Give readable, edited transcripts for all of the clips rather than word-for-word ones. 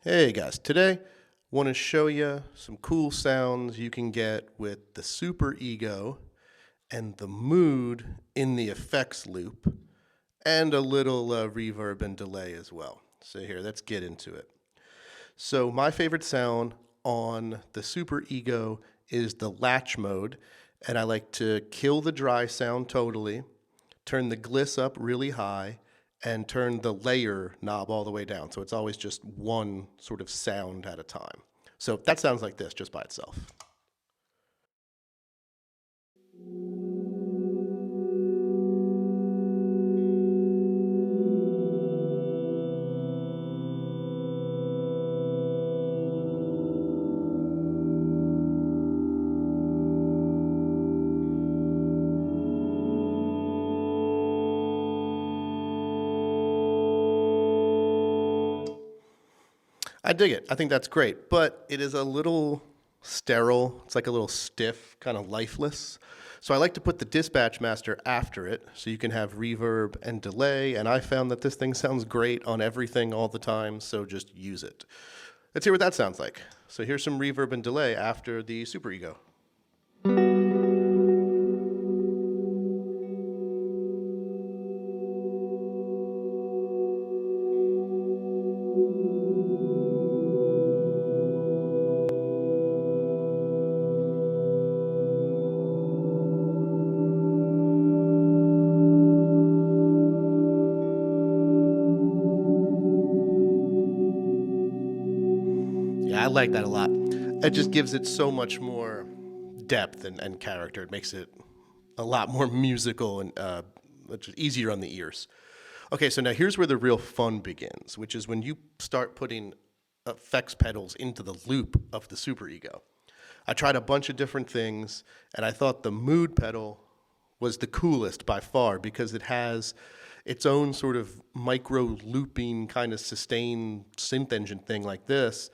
Hey guys, today want to show you some cool sounds you can get with the Super Ego and the mood in the effects loop and a little reverb and delay as well. So here, let's get into it. So my favorite sound on the Super Ego is the latch mode, and I like to kill the dry sound totally, turn the gliss up really high, and turn the layer knob all the way down. So it's always just one sort of sound at a time. So that sounds like this just by itself. I dig it. I think that's great, but it is a little sterile. It's like a little stiff, kind of lifeless. So I like to put the dispatch master after it so you can have reverb and delay, and I found that this thing sounds great on everything all the time, so just use it. Let's hear what that sounds like. So here's some reverb and delay after the Super Ego. Yeah, I like that a lot. It just gives it so much more depth and character. It makes it a lot more musical and just easier on the ears. Okay, so now here's where the real fun begins, which is when you start putting effects pedals into the loop of the Super Ego. I tried a bunch of different things, and I thought the mood pedal was the coolest by far because it has its own sort of micro looping kind of sustained synth engine thing like this,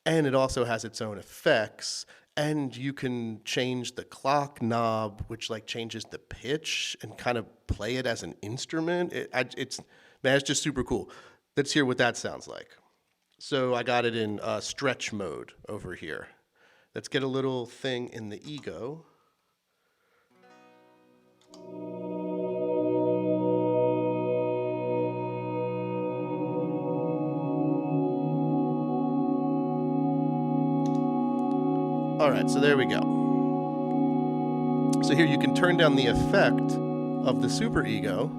and it also has its own effects, and you can change the clock knob, which like changes the pitch and kind of play it as an instrument. It's just super cool. Let's hear what that sounds like. So I got it in stretch mode over here. Let's get a little thing in the Ego. All right, so there we go. So here you can turn down the effect of the Super Ego,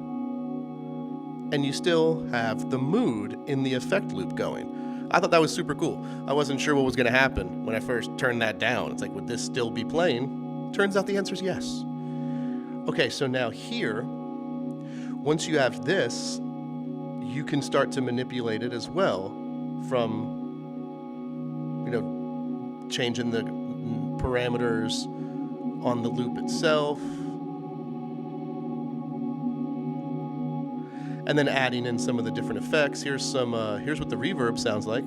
and you still have the mood in the effect loop going. I thought that was super cool. I wasn't sure what was going to happen when I first turned that down. It's like, would this still be playing? Turns out the answer is yes. Okay, so now here, once you have this, you can start to manipulate it as well from, changing the parameters on the loop itself, and then adding in some of the different effects. Here's what the reverb sounds like.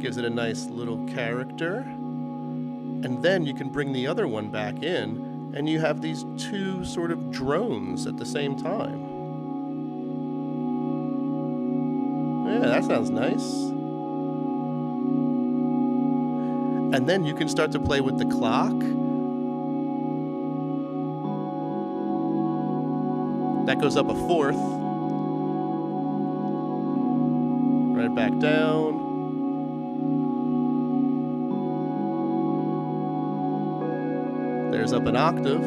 Gives it a nice little character. And then you can bring the other one back in, and you have these two sort of drones at the same time. Yeah, that sounds nice. And then you can start to play with the clock. That goes up a fourth. Right back down. There's up an octave.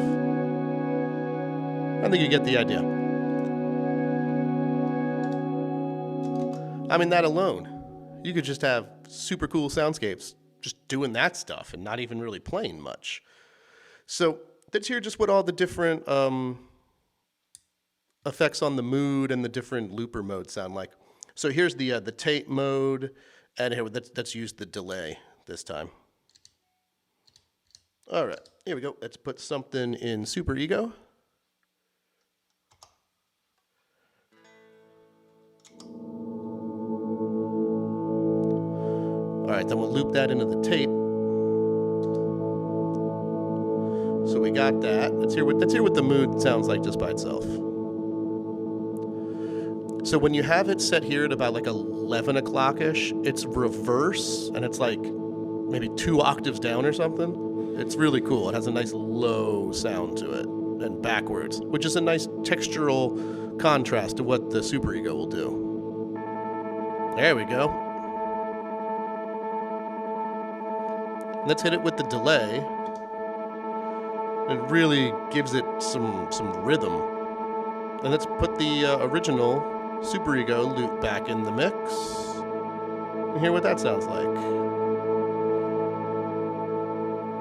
I think you get the idea. I mean, that alone, you could just have super cool soundscapes just doing that stuff and not even really playing much. So let's hear just what all the different effects on the mood and the different looper modes sound like. So here's the tape mode, and here let's use the delay this time. All right, here we go. Let's put something in Super Ego. All right, then we'll loop that into the tape. So we got that. Let's hear what the mood sounds like just by itself. So when you have it set here at about like 11 o'clock-ish, it's reverse, and it's like maybe 2 octaves down or something. It's really cool. It has a nice low sound to it, and backwards, which is a nice textural contrast to what the Super Ego will do. There we go. Let's hit it with the delay. It really gives it some rhythm. And let's put the original Super Ego loop back in the mix and hear what that sounds like.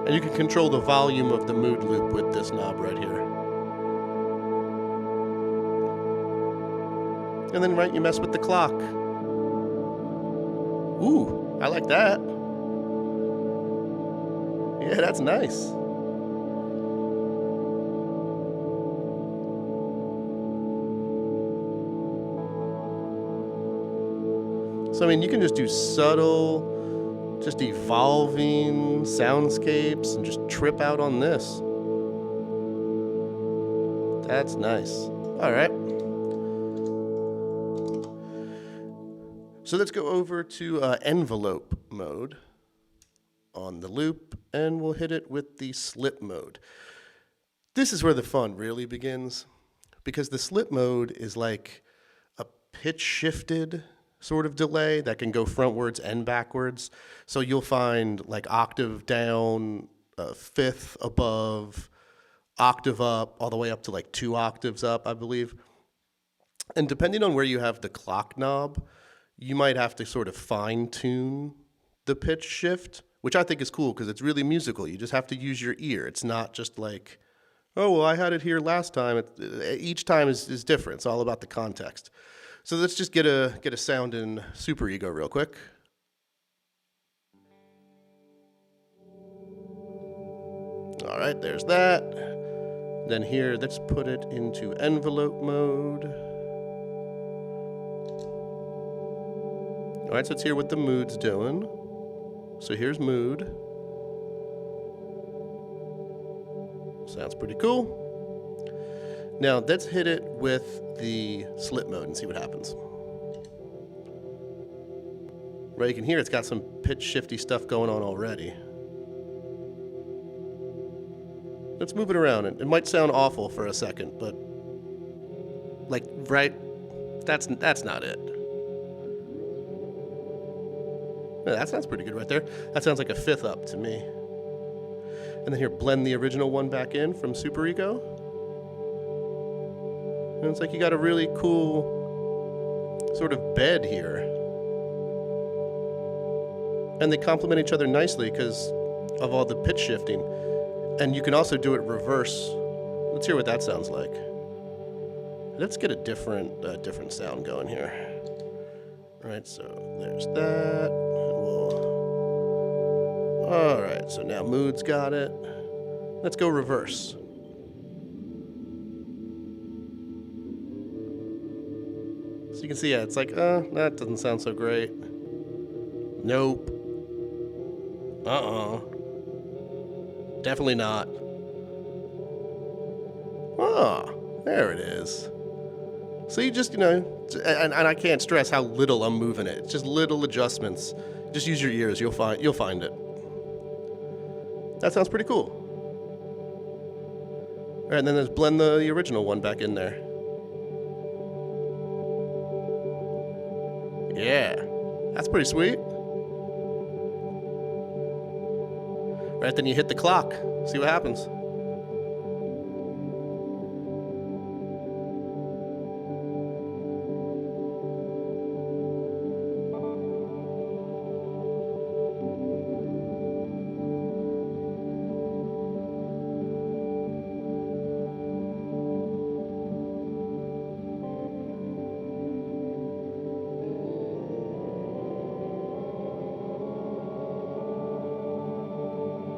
And you can control the volume of the mood loop with this knob right here. And then you mess with the clock. Ooh, I like that. Yeah, that's nice. So, I mean, you can just do subtle, just evolving soundscapes and just trip out on this. That's nice. All right. So let's go over to envelope mode on the loop, and we'll hit it with the slip mode. This is where the fun really begins, because the slip mode is like a pitch shifted sort of delay that can go frontwards and backwards. So you'll find like octave down, fifth above, octave up, all the way up to like 2 octaves up, I believe. And depending on where you have the clock knob, you might have to sort of fine tune the pitch shift, which I think is cool because it's really musical. You just have to use your ear. It's not just like, oh, well, I had it here last time. Each time is different. It's all about the context. So let's just get a sound in Super Ego real quick. All right, there's that. Then here, let's put it into envelope mode. All right, so let's hear what the mood's doing. So here's mood. Sounds pretty cool. Now let's hit it with the slip mode and see what happens. Right, you can hear it's got some pitch shifty stuff going on already. Let's move it around. It might sound awful for a second, but like, right, that's not it. Yeah, that sounds pretty good right there. That sounds like a fifth up to me. And then here, blend the original one back in from Super Ego. And it's like you got a really cool sort of bed here. And they complement each other nicely because of all the pitch shifting. And you can also do it reverse. Let's hear what that sounds like. Let's get a different sound going here. All right, so there's that. All right, so now mood's got it. Let's go reverse. So you can see, yeah, it's like, that doesn't sound so great. Nope. Definitely not. There it is. So you just, and I can't stress how little I'm moving it. It's just little adjustments. Just use your ears. You'll find it. That sounds pretty cool. All right, and then let's blend the original one back in there. Yeah, that's pretty sweet. All right, then you hit the clock. See what happens.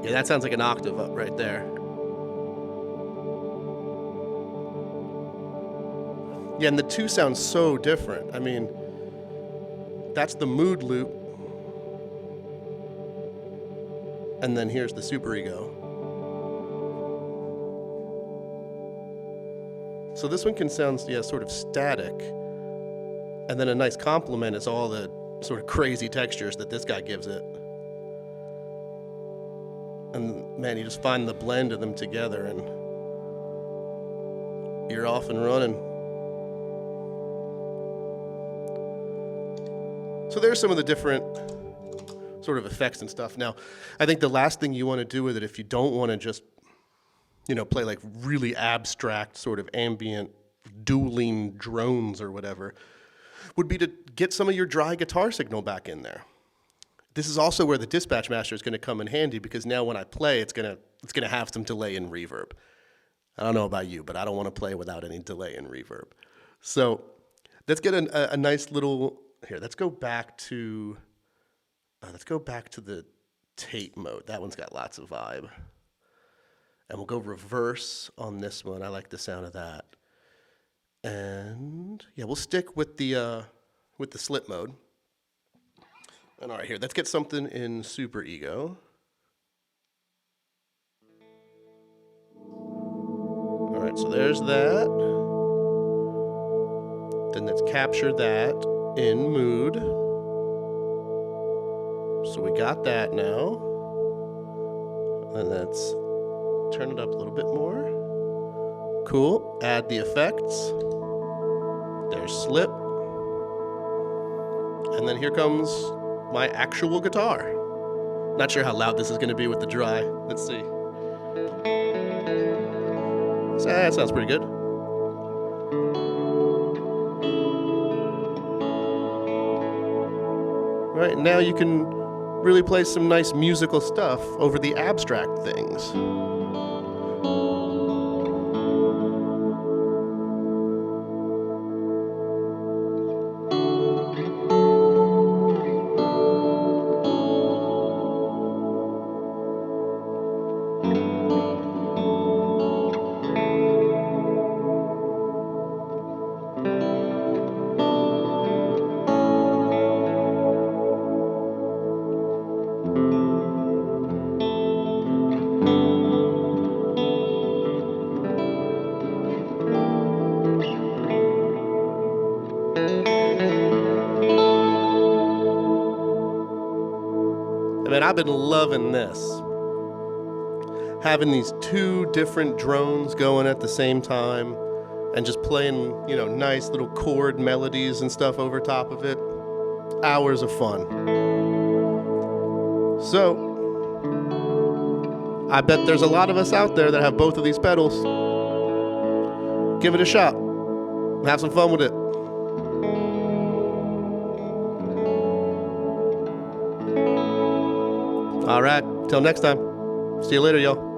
Yeah, that sounds like an octave up right there. Yeah, and the two sound so different. I mean, that's the mood loop. And then here's the Super Ego. So this one can sound, sort of static. And then a nice complement is all the sort of crazy textures that this guy gives it. And man, you just find the blend of them together and you're off and running. So there's some of the different sort of effects and stuff. Now, I think the last thing you want to do with it, if you don't want to just, play like really abstract sort of ambient dueling drones or whatever, would be to get some of your dry guitar signal back in there. This is also where the dispatch master is going to come in handy, because now when I play, it's going to have some delay and reverb. I don't know about you, but I don't want to play without any delay and reverb. So let's get a nice little here. Let's go back to the tape mode. That one's got lots of vibe. And we'll go reverse on this one. I like the sound of that. And yeah, we'll stick with the slip mode. And all right, here, let's get something in Super Ego. All right, so there's that. Then let's capture that in mood. So we got that now. And let's turn it up a little bit more. Cool. Add the effects. There's slip. And then here comes my actual guitar. Not sure how loud this is going to be with the dry. Let's see. So, that sounds pretty good. All right, now you can really play some nice musical stuff over the abstract things. I mean, I've been loving this. Having these two different drones going at the same time and just playing, nice little chord melodies and stuff over top of it. Hours of fun. So, I bet there's a lot of us out there that have both of these pedals. Give it a shot. Have some fun with it. All right, till next time. See you later, y'all.